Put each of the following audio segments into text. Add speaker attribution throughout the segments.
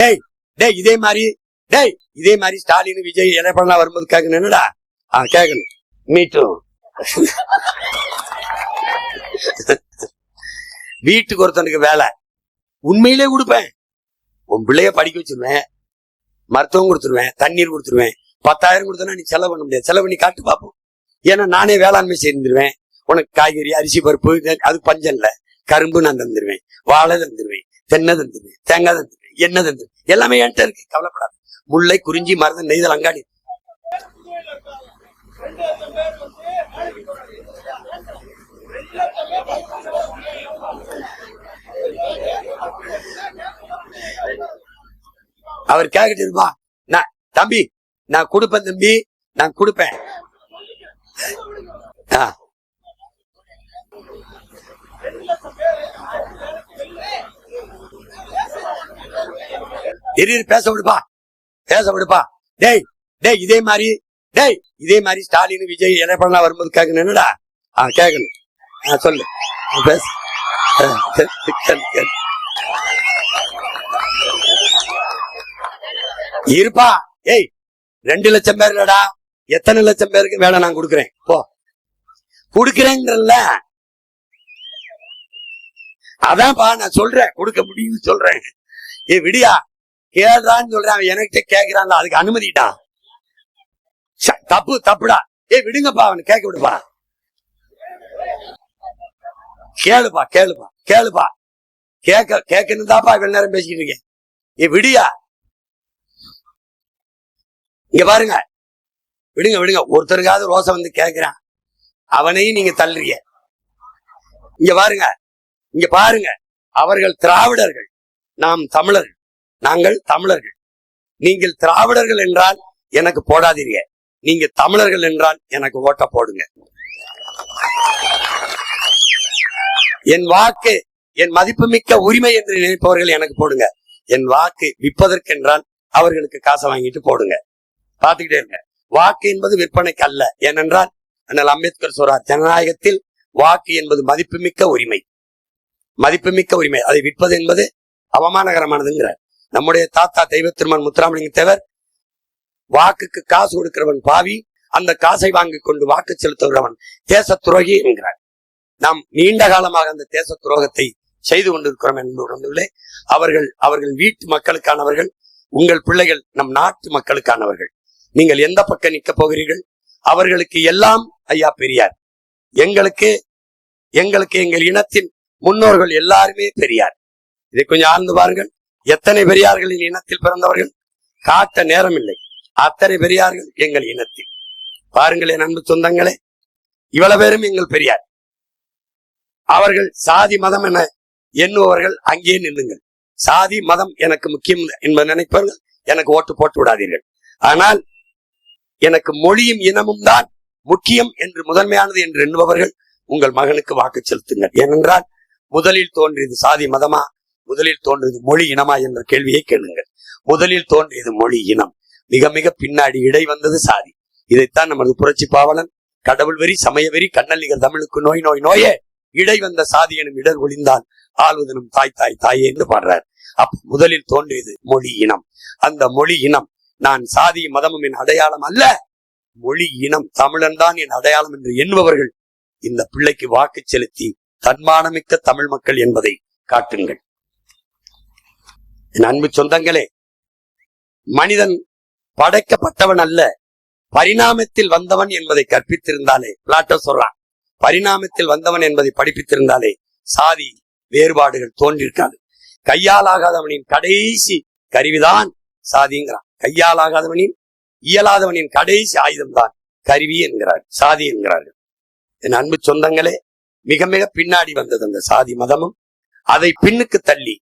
Speaker 1: டேய் டேய் இதே மாதிரி ஸ்டாலின் விஜய் எடப்பாடி வரும்போது கேட்கணும். என்னடா கேட்கணும் மீட்டும். வீட்டுக்கு ஒருத்தனுக்கு வேலை உண்மையிலே கொடுப்பேன். உன் பிள்ளைய படிக்க வச்சிருவேன், மருத்துவம் கொடுத்துருவேன், தண்ணீர் கொடுத்துருவேன். 10,000 கொடுத்தனா நீ செலவு பண்ண முடியாது. செலவு பண்ணி காட்டு பார்ப்போம். ஏன்னா நானே வேளாண்மை செய்திருவேன். உனக்கு காய்கறி, அரிசி, பருப்பு, அது பஞ்சம் இல்ல. கரும்பு நான் தந்துருவேன், வாழை தந்துருவேன், தென்னை தந்துருவேன், தேங்காய் தந்துருவேன், எண்ணெய் தந்துருவேன். எல்லாமே என்கிட்ட இருக்கு, கவலைப்படாது. முல்லை, குறிஞ்சி, மருதம், நெய்தல், அங்காடி. அவர் கேக்கிட்டு இருப்பா, நான் தம்பி நான் கொடுப்பேன், தம்பி நான் கொடுப்பேன். பேச விடுப்பா. டேய் இதே மாதிரி ஸ்டாலின் விஜய் எடப்பாடி வரும்போது கேட்கணும். என்னடா கேட்கணும் சொல்லு, பேச. இருப்பா. 2 லட்சம் பேர் இல்லடா, எத்தனை லட்சம் பேருக்கு வேலை நான் கொடுக்குறேன். போ கொடுக்குறேங்கல்ல, அதான்ப்பா நான் சொல்றேன். கொடுக்க முடியும்னு சொல்றேன். விடியா கேள்றான்னு சொல்றேன். அவன் என்கிட்ட கேட்கிறான்ல, அதுக்கு அனுமதிட்டான். தப்புடா. விடுங்கப்பா, அவனை கேட்க விடுப்பா. கேளுப்பா. கேட்கணும் தாப்பா இவ்வளவு நேரம் பேசிக்கிட்டு இருக்கேன். விடியா, இங்க பாருங்க. விடுங்க. ஒருத்தருக்காவது ரோசை வந்து கேட்கிறான், அவனையும் நீங்க தள்ளுறீங்க. இங்க பாருங்க. அவர்கள் திராவிடர்கள், நாம் தமிழர்கள். நாங்கள் தமிழர்கள். நீங்கள் திராவிடர்கள் என்றால் எனக்கு போடாதீங்க. நீங்க தமிழர்கள் என்றால் எனக்கு ஓட்ட போடுங்க. என் வாக்கு என் மதிப்புமிக்க உரிமை என்று நினைப்பவர்கள் எனக்கு போடுங்க. என் வாக்கு விற்பதற்கென்றால் அவர்களுக்கு காசை வாங்கிட்டு போடுங்க. பாத்துக்கிட்டே இருங்க. வாக்கு என்பது விற்பனைக்கு அல்ல. ஏனென்றால் அண்ணல் அம்பேத்கர் சொல்றார், ஜனநாயகத்தில் வாக்கு என்பது மதிப்புமிக்க உரிமை. அதை விற்பது என்பது அவமானகரமானதுங்கிறார். நம்முடைய தாத்தா தெய்வ திருமன் முத்துராமலிங்க தேவர், வாக்குக்கு காசு கொடுக்கிறவன் பாவி, அந்த காசை வாங்கி கொண்டு வாக்கு செலுத்துகிறவன் தேச துரோகி என்கிறார். நாம் நீண்ட காலமாக அந்த தேச துரோகத்தை செய்து கொண்டிருக்கிறோம் என்பது அவர்கள் வீட்டு மக்களுக்கானவர்கள். உங்கள் பிள்ளைகள் நம் நாட்டு மக்களுக்கானவர்கள். நீங்கள் எந்த பக்கம் நிற்க போகிறீர்கள்? அவர்களுக்கு எல்லாம் ஐயா பெரியார். எங்களுக்கு எங்கள் இனத்தின் முன்னோர்கள் எல்லாருமே பெரியார். இதை கொஞ்சம் ஆழ்ந்து பாருங்கள். எத்தனை பெரியார்களின் இனத்தில் பிறந்தவர்கள் காட்ட நேரம் இல்லை. அத்தனை பெரியார்கள் எங்கள் இனத்தில். பாருங்கள் என் அன்பு சொந்தங்களே, இவ்வளவு பேரும் எங்கள் பெரியார். அவர்கள் சாதி மதம் என எண்ணுபவர்கள் அங்கே நில்லுங்கள். சாதி மதம் எனக்கு முக்கியம் என்பதை நினைப்பவர்கள் எனக்கு ஓட்டு போட்டு விடாதீர்கள். ஆனால் எனக்கு மொழியும் இனமும் தான் முக்கியம் என்று முதன்மையானது என்று எண்ணுபவர்கள் உங்கள் மகனுக்கு வாக்கு செலுத்துங்கள். ஏனென்றால் முதலில் தோன்றியது சாதி மதமா, முதலில் தோன்றியது மொழி இனமா என்ற கேள்வியை கேளுங்கள். முதலில் தோன்றியது மொழி இனம், மிக மிக பின்னாடி இடை வந்தது சாதி. இதைத்தான் நமது புரட்சி பாவலன் கடவுள் வெறி, சமய வெறி, கண்ணல்லிகள் தமிழுக்கு நோய் நோய் நோயே, இடை வந்த சாதி எனும் இடர் ஒளிந்தால் ஆள்வதனும் தாய் தாய் தாயே என்று பாடுறார். அப்ப முதலில் தோன்றியது மொழி இனம். அந்த மொழி இனம், நான் சாதி மதமும் என் அடையாளம் அல்ல, மொழி இனம் தமிழன் தான் என் அடையாளம் என்று எண்ணுபவர்கள் இந்த பிள்ளைக்கு வாக்கு செலுத்தி தன்மானமிக்க தமிழ் மக்கள் என்பதை காட்டுங்கள். என் அன்பு சொந்தங்களே, மனிதன் படைக்கப்பட்டவன் அல்ல, பரிணாமத்தில் வந்தவன் என்பதை கற்பித்திருந்தாலே, பிளாட்டோ சொல்றான், பரிணாமத்தில் வந்தவன் என்பதை படிப்பித்திருந்தாலே சாதி வேறுபாடுகள் தோன்றிருக்காது. கையால் ஆகாதவனின் கடைசி கருவிதான் சாதிங்கிறான். கையால் ஆகாதவனின் இயலாதவனின் கடைசி ஆயுதம் தான் கருவி என்கிறார், சாதி என்கிறார்கள். என் அன்பு சொந்தங்களே, மிக மிக பின்னாடி வந்தது அந்த சாதி மதமும். அதை பின்னுக்கு தள்ளி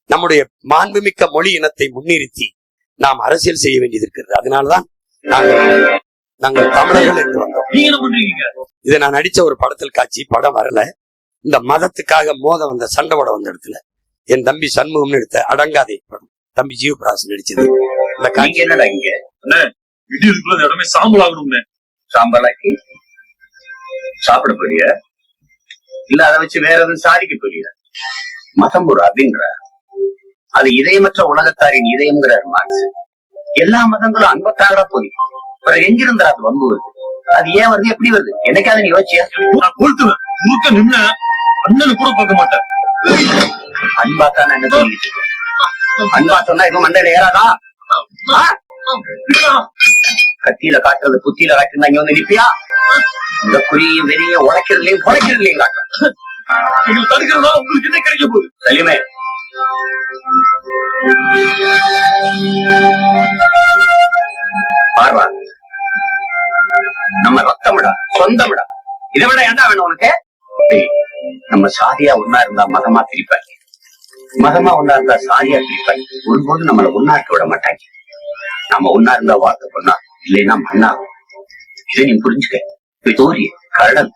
Speaker 1: நம்முடைய மாண்புமிக்க மொழி இனத்தை முன்னிறுத்தி நாம் அரசியல் செய்ய வேண்டியது இருக்கிறது. அதனால்தான் நாங்கள் தமிழர்கள் என்று வந்தோம். இதை நான் நடிச்ச ஒரு படத்தில் காட்சி, படம் வரல. இந்த மதத்துக்காக மோத வந்த சண்டை போட வந்த இடத்துல என் தம்பி சண்முகம் எடுத்த அடங்காதே படம், தம்பி ஜீவபிராஸ் நடிச்சது. இந்த காட்சி என்னடா இங்க இடமே சாம்பல் ஆகணும்னு சாம்பலாக்கி சாப்பிட போறிய இல்ல, அதை வச்சு வேற எதுவும் சாதிக்க போறிய? மதம் ஒரு அப்படிங்கிற
Speaker 2: அது இதயமற்ற உலகத்தாரின் இதயம்ங்கிறார் மார்க்ஸ். எல்லா மதங்களும் அன்பத்தாகடா போதி, பிறகு எங்கிருந்தா அது வம்பு வருது? அது ஏன் வருது, எப்படி வருது, என்னைக்காவது நீ யோசிச்சியா?
Speaker 3: முழுக்க நின்ன அண்ணனு கூட பார்க்க மாட்டேன்.
Speaker 2: அன்பாத்தான் என்ன சொல்லிட்டு அன்பா சொன்னா இப்ப மண்டையில ஏறாதா? கத்தியில காட்டுறது புத்தியில காட்டுறா, இங்க வந்து நிப்பியா? இந்த குறியும் வெறியும் உழைக்கிறதுலயும் குறைக்கிறதுலயும் காட்டுற
Speaker 3: தடுக்கிறதா உங்களுக்கு என்ன கிடைக்க போகுது?
Speaker 2: சலிமே, பார்வா, நம்ம ரத்தமிடா, சொந்தமிடா, இதை விட என்ன வேணும் உனக்கு? நம்ம சாதியா ஒன்னா இருந்தா மதமா பிரிப்பாங்க, மதமா ஒன்னா இருந்தா சாதியா பிரிப்பாங்க. ஒருபோது நம்மள ஒன்னா இருக்க விட மாட்டாங்க. நம்ம ஒன்னா இருந்தா வார்த்தை பொண்ணா, இல்லைன்னா மண்ணா. இதை நீ புரிஞ்சுக்க. சூரிய, கடல்,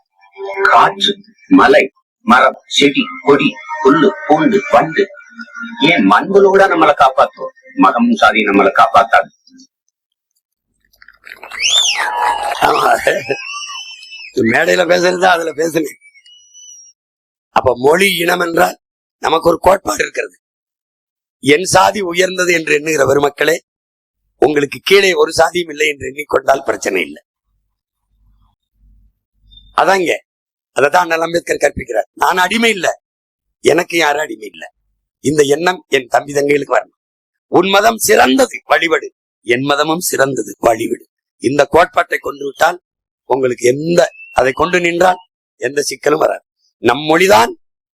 Speaker 2: காற்று, மலை, மரம், செடி, கொடி, புல்லு, பூண்டு, வண்டு, ஏன் மண்களோட நம்மளை காப்பாத்துவோம். மதமும் சாதி நம்மளை காப்பாத்தாது.
Speaker 1: மேடையில பேசுறது அதுல பேசுனேன். அப்ப மொழி இனம் என்றால் நமக்கு ஒரு கோட்பாடு இருக்கிறது. என் சாதி உயர்ந்தது என்று எண்ணுகிற பெருமக்களே, உங்களுக்கு கீழே ஒரு சாதியும் இல்லை என்று எண்ணிக்கொண்டால் பிரச்சனை இல்லை. அதாங்க, அதான் அம்பேத்கர் கற்பிக்கிறார். நான் அடிமை இல்லை, எனக்கு யாரும் அடிமை இல்லை. இந்த எண்ணம் என் தம்பி தங்கைகளுக்கு வரணும். உன் மதம் சிறந்தது, வழிபடு. என் மதமும் சிறந்தது, வழிவிடு. இந்த கோட்பாட்டை கொண்டு விட்டால் உங்களுக்கு அதை கொண்டு நின்றால் எந்த சிக்கலும் வராது. நம் மொழிதான்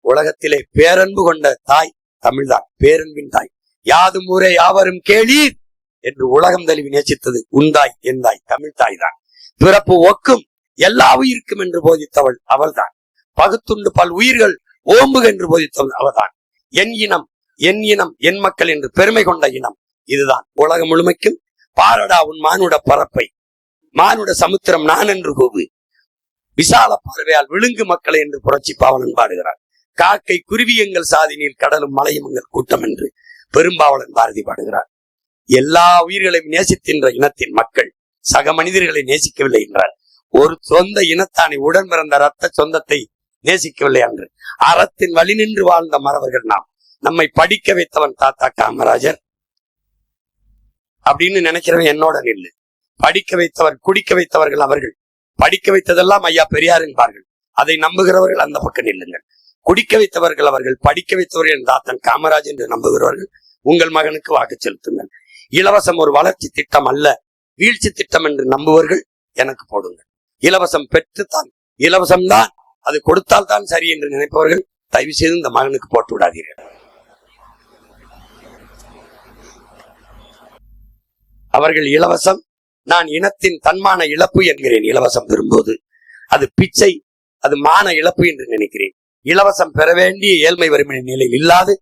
Speaker 1: உலகத்திலே பேரன்பு கொண்ட தாய் தமிழ்தான், பேரன்பின் தாய். யாதும் ஊரே யாவரும் கேளீர் என்று உலகம் தழுவி நேசித்தது உந்தாய் என் தாய் தமிழ் தாய் தான். பிறப்பு ஒக்கும் எல்லா உயிருக்கும் என்று போதித்தவள் அவள்தான். பகுத்துண்டு பல் உயிர்கள் ஓம்புக என்று போதித்தவள் அவள்தான். என் இனம் என் இனம் என் மக்கள் என்று பெருமை கொண்ட இனம் இதுதான். உலகம் முழுமைக்கும் பாரடா உன் மானுட பரப்பை, மானுட சமுத்திரம் நான் என்று கூவு, விசால பார்வையால் விழுங்கு மக்களை என்று புரட்சி பாவலன் பாடுகிறார். காக்கை குருவி எங்கள் சாதினில், கடலும் மலையும் எங்கள் கூட்டம் என்று பெரும்பாவலன் பாரதி பாடுகிறார். எல்லா உயிர்களையும் நேசிக்கின்ற இனத்தின் மக்கள் சக மனிதர்களை நேசிக்கவில்லை என்றார். ஒரு சொந்த இனத்தானை உடன் பிறந்த ரத்த சொந்தத்தை நேசிக்கவில்லை என்று அறத்தின் வழி நின்று வாழ்ந்த மறவர்கள் நாம். நம்மை படிக்க வைத்தவன் தாத்தா காமராஜர் அப்படின்னு நினைக்கிறவன் என்னோட நில்லு. படிக்க வைத்தவர், குடிக்க வைத்தவர்கள் அவர்கள். படிக்க வைத்ததெல்லாம் ஐயா பெரியார் என்பார்கள். அதை நம்புகிறவர்கள் அந்த பக்கம் நில்லுங்கள். குடிக்க வைத்தவர்கள் அவர்கள், படிக்க வைத்தவர்கள் தாத்தன் காமராஜ் என்று நம்புகிறவர்கள் உங்கள் மகனுக்கு வாக்கு செலுத்துங்கள். இலவசம் ஒரு வளர்ச்சி திட்டம் அல்ல, வீழ்ச்சி திட்டம் என்று நம்புவர்கள் எனக்கு போடுங்கள். இலவசம் பெற்றுத்தான், இலவசம்தான் அது கொடுத்தால் தான் சரி என்று நினைப்பவர்கள் தயவு செய்து இந்த மகனுக்கு போட்டு விடாதீர்கள். அவர்கள் இலவசம், நான் இனத்தின் தன்மான இழப்பு என்கிறேன். இலவசம் பெறும்போது அது பிச்சை, அது மான இழப்பு என்று நினைக்கிறேன். இலவசம் பெற வேண்டிய ஏழ்மை வறுமை நிலையில் இல்லாது